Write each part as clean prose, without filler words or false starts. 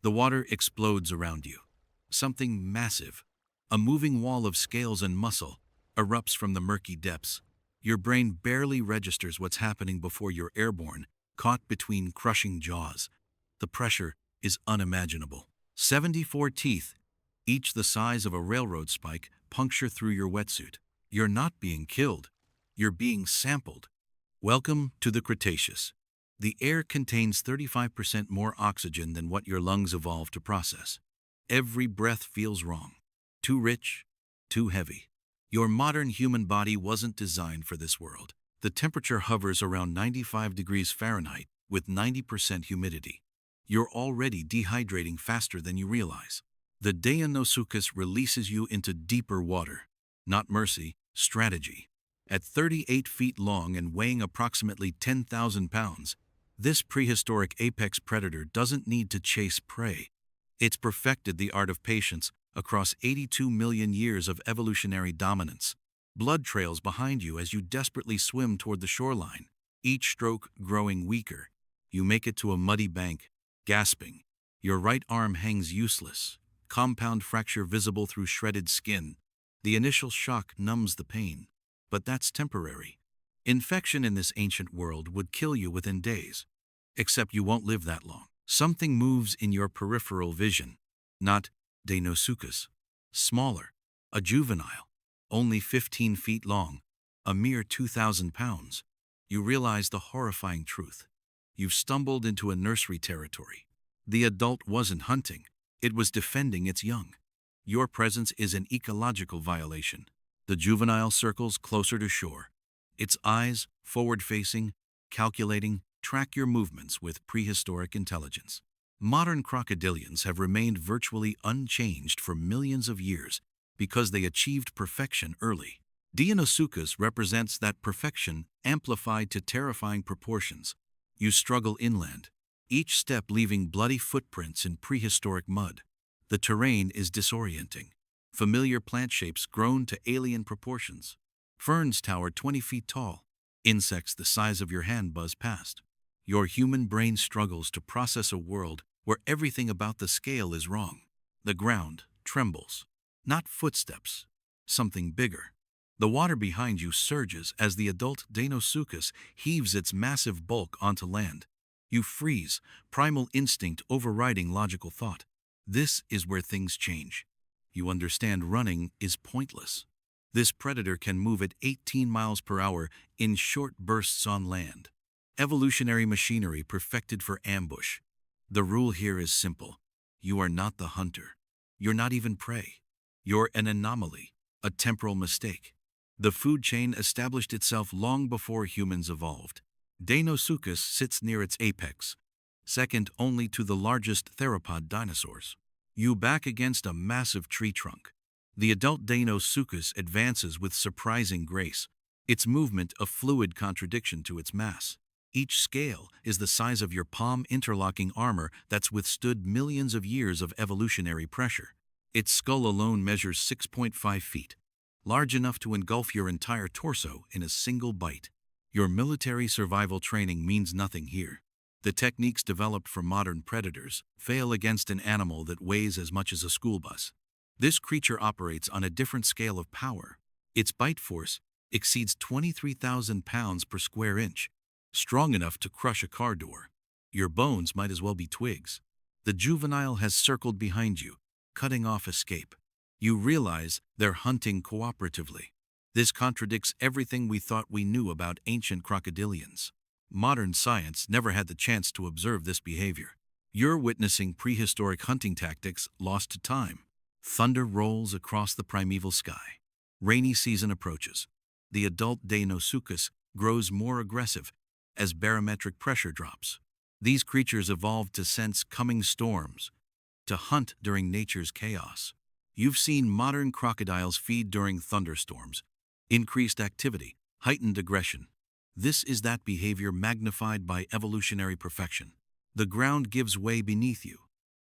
The water explodes around you. Something massive, a moving wall of scales and muscle, erupts from the murky depths. Your brain barely registers what's happening before you're airborne, caught between crushing jaws. The pressure is unimaginable. 74 teeth, each the size of a railroad spike, puncture through your wetsuit. You're not being killed. You're being sampled. Welcome to the Cretaceous. The air contains 35% more oxygen than what your lungs evolved to process. Every breath feels wrong. Too rich, too heavy. Your modern human body wasn't designed for this world. The temperature hovers around 95 degrees Fahrenheit with 90% humidity. You're already dehydrating faster than you realize. The Deinosuchus releases you into deeper water. Not mercy, strategy. At 38 feet long and weighing approximately 10,000 pounds, this prehistoric apex predator doesn't need to chase prey. It's perfected the art of patience across 82 million years of evolutionary dominance. Blood trails behind you as you desperately swim toward the shoreline, each stroke growing weaker. You make it to a muddy bank, gasping. Your right arm hangs useless, compound fracture visible through shredded skin. The initial shock numbs the pain, but that's temporary. Infection in this ancient world would kill you within days. Except you won't live that long. Something moves in your peripheral vision. Not Deinosuchus. Smaller. A juvenile. Only 15 feet long. A mere 2,000 pounds. You realize the horrifying truth. You've stumbled into a nursery territory. The adult wasn't hunting. It was defending its young. Your presence is an ecological violation. The juvenile circles closer to shore. Its eyes, forward-facing, calculating, track your movements with prehistoric intelligence. Modern crocodilians have remained virtually unchanged for millions of years because they achieved perfection early. Deinosuchus represents that perfection amplified to terrifying proportions. You struggle inland, each step leaving bloody footprints in prehistoric mud. The terrain is disorienting. Familiar plant shapes grown to alien proportions. Ferns tower 20 feet tall. Insects the size of your hand buzz past. Your human brain struggles to process a world where everything about the scale is wrong. The ground trembles. Not footsteps. Something bigger. The water behind you surges as the adult Deinosuchus heaves its massive bulk onto land. You freeze, primal instinct overriding logical thought. This is where things change. You understand running is pointless. This predator can move at 18 miles per hour in short bursts on land. Evolutionary machinery perfected for ambush. The rule here is simple. You are not the hunter. You're not even prey. You're an anomaly, a temporal mistake. The food chain established itself long before humans evolved. Deinosuchus sits near its apex, second only to the largest theropod dinosaurs. You back against a massive tree trunk. The adult Deinosuchus advances with surprising grace, its movement a fluid contradiction to its mass. Each scale is the size of your palm, interlocking armor that's withstood millions of years of evolutionary pressure. Its skull alone measures 6.5 feet, large enough to engulf your entire torso in a single bite. Your military survival training means nothing here. The techniques developed for modern predators fail against an animal that weighs as much as a school bus. This creature operates on a different scale of power. Its bite force exceeds 23,000 pounds per square inch, strong enough to crush a car door. Your bones might as well be twigs. The juvenile has circled behind you, cutting off escape. You realize they're hunting cooperatively. This contradicts everything we thought we knew about ancient crocodilians. Modern science never had the chance to observe this behavior. You're witnessing prehistoric hunting tactics lost to time. Thunder rolls across the primeval sky. Rainy season approaches. The adult Deinosuchus grows more aggressive as barometric pressure drops. These creatures evolved to sense coming storms, to hunt during nature's chaos. You've seen modern crocodiles feed during thunderstorms. Increased activity, heightened aggression. This is that behavior magnified by evolutionary perfection. The ground gives way beneath you,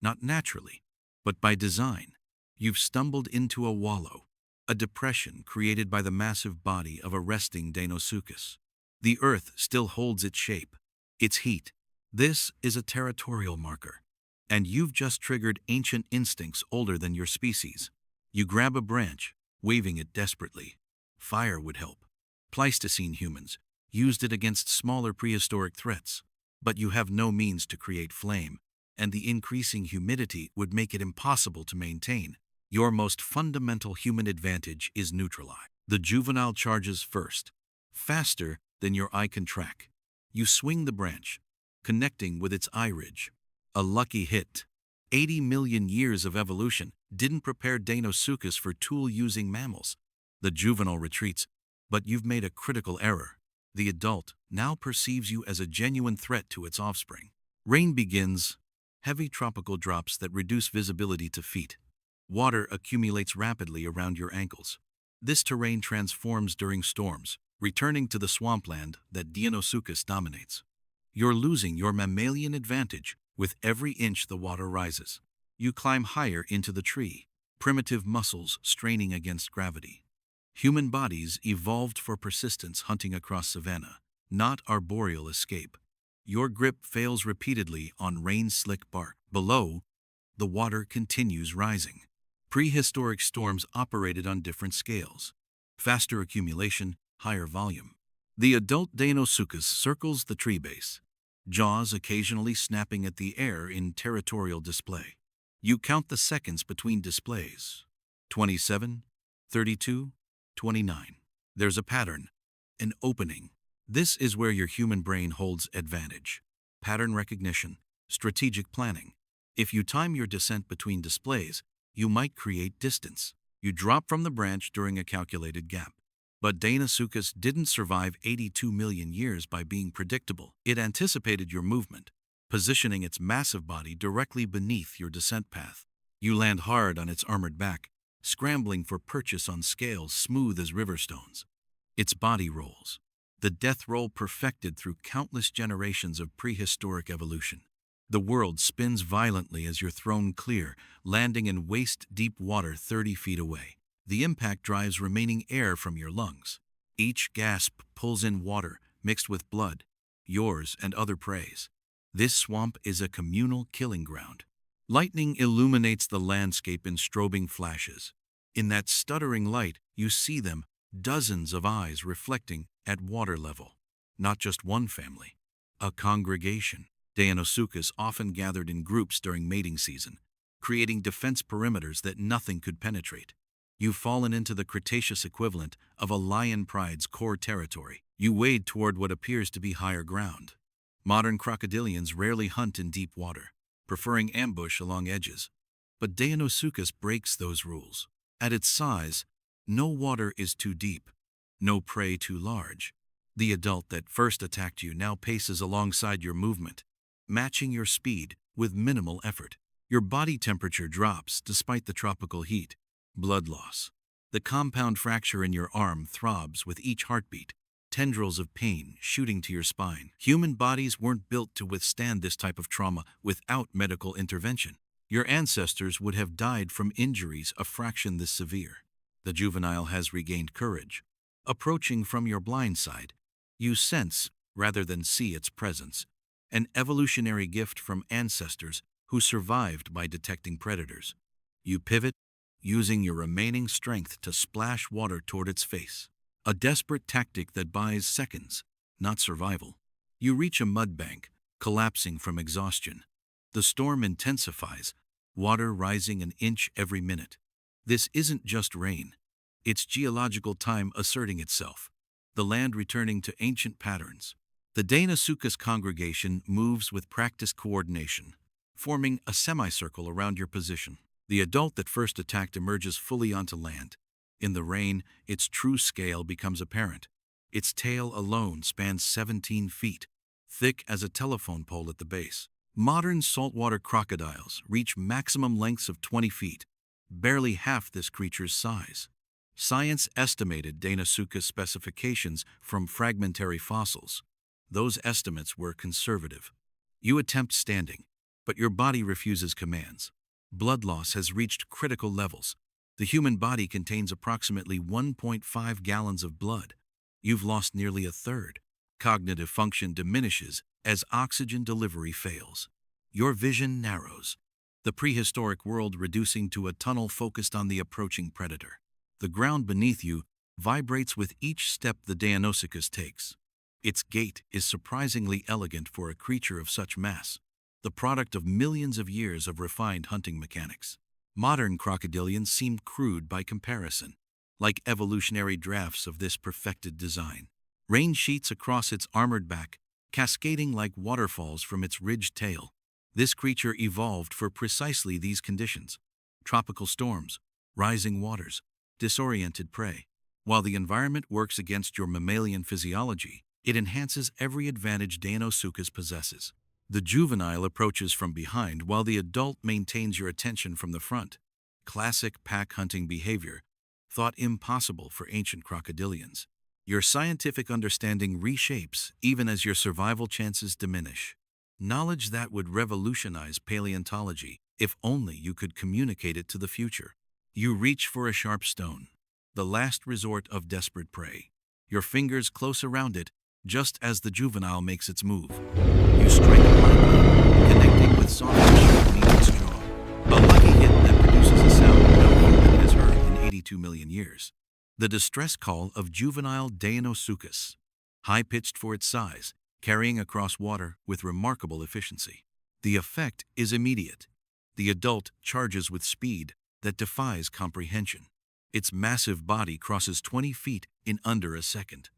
not naturally, but by design. You've stumbled into a wallow, a depression created by the massive body of a resting Deinosuchus. The earth still holds its shape, its heat. This is a territorial marker. And you've just triggered ancient instincts older than your species. You grab a branch, waving it desperately. Fire would help. Pleistocene humans used it against smaller prehistoric threats. But you have no means to create flame, and the increasing humidity would make it impossible to maintain. Your most fundamental human advantage is neutralized. The juvenile charges first, faster than your eye can track. You swing the branch, connecting with its eye ridge. A lucky hit. 80 million years of evolution didn't prepare Deinosuchus for tool-using mammals. The juvenile retreats, but you've made a critical error. The adult now perceives you as a genuine threat to its offspring. Rain begins. Heavy tropical drops that reduce visibility to feet. Water accumulates rapidly around your ankles. This terrain transforms during storms, returning to the swampland that Deinosuchus dominates. You're losing your mammalian advantage with every inch the water rises. You climb higher into the tree, primitive muscles straining against gravity. Human bodies evolved for persistence hunting across savanna, not arboreal escape. Your grip fails repeatedly on rain-slick bark. Below, the water continues rising. Prehistoric storms operated on different scales. Faster accumulation, higher volume. The adult Deinosuchus circles the tree base, jaws occasionally snapping at the air in territorial display. You count the seconds between displays. 27, 32, 29. There's a pattern, an opening. This is where your human brain holds advantage. Pattern recognition, strategic planning. If you time your descent between displays, you might create distance. You drop from the branch during a calculated gap. But Deinosuchus didn't survive 82 million years by being predictable. It anticipated your movement, positioning its massive body directly beneath your descent path. You land hard on its armored back, scrambling for purchase on scales smooth as river stones. Its body rolls, the death roll perfected through countless generations of prehistoric evolution. The world spins violently as you're thrown clear, landing in waist-deep water 30 feet away. The impact drives remaining air from your lungs. Each gasp pulls in water mixed with blood, yours and other prey's. This swamp is a communal killing ground. Lightning illuminates the landscape in strobing flashes. In that stuttering light, you see them, dozens of eyes reflecting at water level. Not just one family, a congregation. Deinosuchus often gathered in groups during mating season, creating defense perimeters that nothing could penetrate. You've fallen into the Cretaceous equivalent of a lion pride's core territory. You wade toward what appears to be higher ground. Modern crocodilians rarely hunt in deep water, preferring ambush along edges. But Deinosuchus breaks those rules. At its size, no water is too deep, no prey too large. The adult that first attacked you now paces alongside your movement, matching your speed with minimal effort. Your body temperature drops despite the tropical heat. Blood loss. The compound fracture in your arm throbs with each heartbeat, tendrils of pain shooting to your spine. Human bodies weren't built to withstand this type of trauma without medical intervention. Your ancestors would have died from injuries a fraction this severe. The juvenile has regained courage. Approaching from your blind side, you sense, rather than see its presence, an evolutionary gift from ancestors who survived by detecting predators. You pivot, using your remaining strength to splash water toward its face. A desperate tactic that buys seconds, not survival. You reach a mud bank, collapsing from exhaustion. The storm intensifies, water rising an inch every minute. This isn't just rain. It's geological time asserting itself, the land returning to ancient patterns. The Deinosuchus congregation moves with practiced coordination, forming a semicircle around your position. The adult that first attacked emerges fully onto land. In the rain, its true scale becomes apparent. Its tail alone spans 17 feet, thick as a telephone pole at the base. Modern saltwater crocodiles reach maximum lengths of 20 feet, barely half this creature's size. Science estimated Deinosuchus specifications from fragmentary fossils. Those estimates were conservative. You attempt standing, but your body refuses commands. Blood loss has reached critical levels. The human body contains approximately 1.5 gallons of blood. You've lost nearly a third. Cognitive function diminishes as oxygen delivery fails. Your vision narrows, the prehistoric world reducing to a tunnel focused on the approaching predator. The ground beneath you vibrates with each step the Deinosuchus takes. Its gait is surprisingly elegant for a creature of such mass, the product of millions of years of refined hunting mechanics. Modern crocodilians seem crude by comparison, like evolutionary drafts of this perfected design. Rain sheets across its armored back, cascading like waterfalls from its ridged tail. This creature evolved for precisely these conditions: tropical storms, rising waters, disoriented prey. While the environment works against your mammalian physiology, it enhances every advantage Deinosuchus possesses. The juvenile approaches from behind while the adult maintains your attention from the front. Classic pack hunting behavior, thought impossible for ancient crocodilians. Your scientific understanding reshapes even as your survival chances diminish. Knowledge that would revolutionize paleontology if only you could communicate it to the future. You reach for a sharp stone, the last resort of desperate prey. Your fingers close around it just as the juvenile makes its move. You strike lightly, connecting with soft tissue beneath its jaw. A lucky hit that produces a sound no human has heard in 82 million years. The distress call of juvenile Deinosuchus, high-pitched for its size, carrying across water with remarkable efficiency. The effect is immediate. The adult charges with speed that defies comprehension. Its massive body crosses 20 feet in under a second.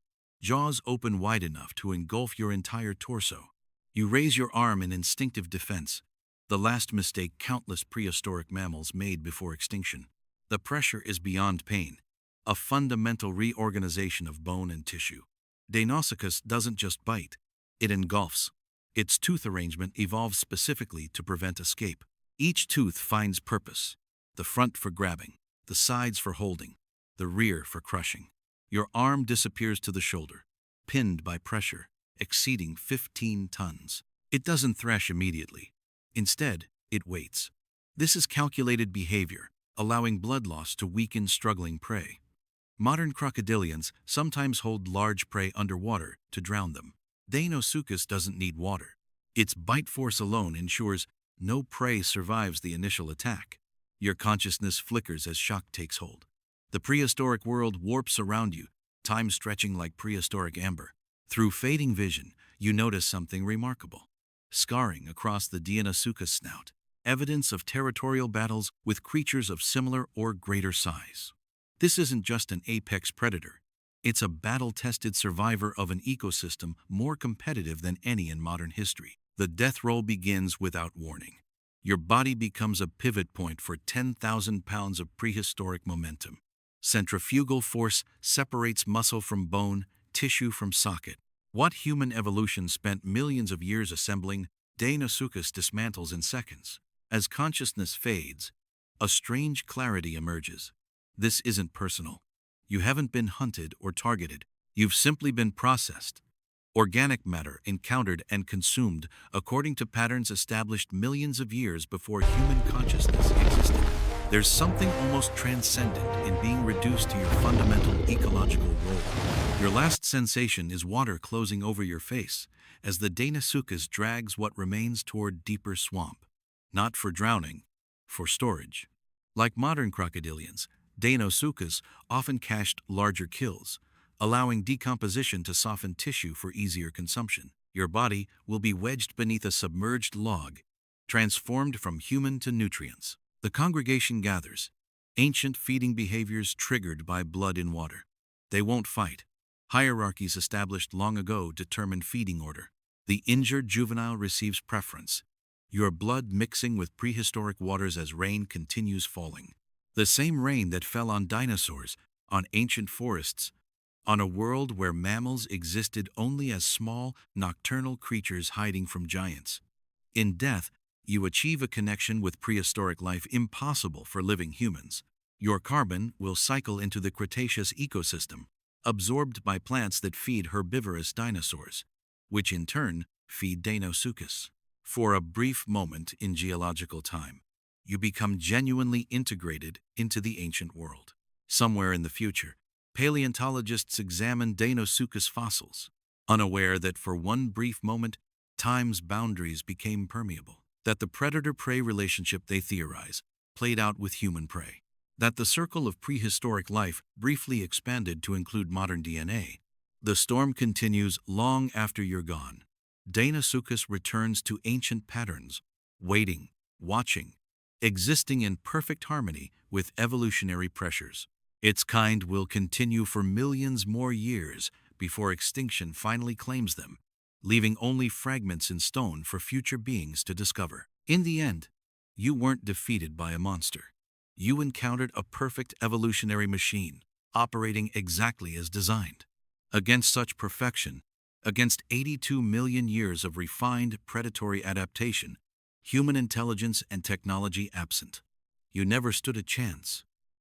Jaws open wide enough to engulf your entire torso. You raise your arm in instinctive defense, the last mistake countless prehistoric mammals made before extinction. The pressure is beyond pain, a fundamental reorganization of bone and tissue. Deinosuchus doesn't just bite, it engulfs. Its tooth arrangement evolves specifically to prevent escape. Each tooth finds purpose: the front for grabbing, the sides for holding, the rear for crushing. Your arm disappears to the shoulder, pinned by pressure exceeding 15 tons. It doesn't thrash immediately. Instead, it waits. This is calculated behavior, allowing blood loss to weaken struggling prey. Modern crocodilians sometimes hold large prey underwater to drown them. Deinosuchus doesn't need water. Its bite force alone ensures no prey survives the initial attack. Your consciousness flickers as shock takes hold. The prehistoric world warps around you, time stretching like prehistoric amber. Through fading vision, you notice something remarkable. Scarring across the Deinosuchus snout, evidence of territorial battles with creatures of similar or greater size. This isn't just an apex predator. It's a battle-tested survivor of an ecosystem more competitive than any in modern history. The death roll begins without warning. Your body becomes a pivot point for 10,000 pounds of prehistoric momentum. Centrifugal force separates muscle from bone, tissue from socket. What human evolution spent millions of years assembling, Deinosuchus dismantles in seconds. As consciousness fades, a strange clarity emerges. This isn't personal. You haven't been hunted or targeted. You've simply been processed. Organic matter encountered and consumed according to patterns established millions of years before human consciousness existed. There's something almost transcendent in being reduced to your fundamental ecological role. Your last sensation is water closing over your face as the Deinosuchus drags what remains toward deeper swamp. Not for drowning, for storage. Like modern crocodilians, Deinosuchus often cached larger kills, allowing decomposition to soften tissue for easier consumption. Your body will be wedged beneath a submerged log, transformed from human to nutrients. The congregation gathers, ancient feeding behaviors triggered by blood in water. They won't fight. Hierarchies established long ago determine feeding order. The injured juvenile receives preference, your blood mixing with prehistoric waters as rain continues falling. The same rain that fell on dinosaurs, on ancient forests, on a world where mammals existed only as small, nocturnal creatures hiding from giants. In death, you achieve a connection with prehistoric life impossible for living humans. Your carbon will cycle into the Cretaceous ecosystem, absorbed by plants that feed herbivorous dinosaurs, which in turn feed Deinosuchus. For a brief moment in geological time, you become genuinely integrated into the ancient world. Somewhere in the future, paleontologists examine Deinosuchus fossils, unaware that for one brief moment, time's boundaries became permeable. that the predator-prey relationship they theorize played out with human prey, that the circle of prehistoric life briefly expanded to include modern DNA. The storm continues long after you're gone. Deinosuchus returns to ancient patterns, waiting, watching, existing in perfect harmony with evolutionary pressures. Its kind will continue for millions more years before extinction finally claims them, leaving only fragments in stone for future beings to discover. In the end, you weren't defeated by a monster. You encountered a perfect evolutionary machine, operating exactly as designed. Against such perfection, against 82 million years of refined predatory adaptation, human intelligence and technology absent, you never stood a chance.